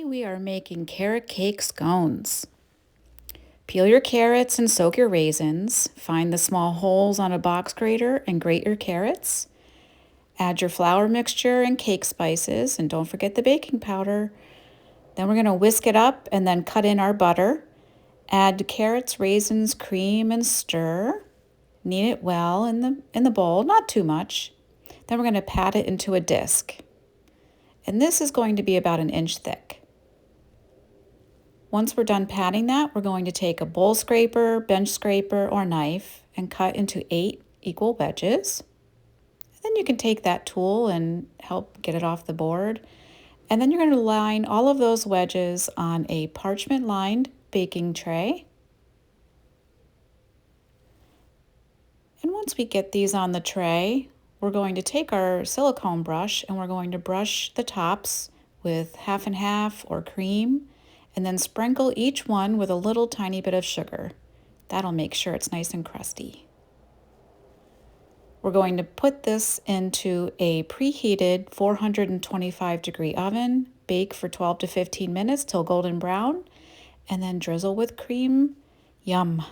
we are making carrot cake scones. Peel your carrots and soak your raisins. Find the small holes on a box grater and grate your carrots. Add your flour mixture and cake spices, and don't forget the baking powder. Then we're going to whisk it up and then cut in our butter. Add carrots, raisins, cream, and stir. Knead it well in the bowl, not too much. Then we're going to pat it into a disc. And this is going to be about 1 inch thick. Once we're done patting that, we're going to take a bowl scraper, bench scraper, or knife and cut into 8 equal wedges. And then you can take that tool and help get it off the board. And then you're going to line all of those wedges on a parchment-lined baking tray. And once we get these on the tray, we're going to take our silicone brush and we're going to brush the tops with half and half or cream, and then sprinkle each one with a little tiny bit of sugar. That'll make sure it's nice and crusty. We're going to put this into a preheated 425-degree oven, bake for 12 to 15 minutes till golden brown, and then drizzle with cream. Yum!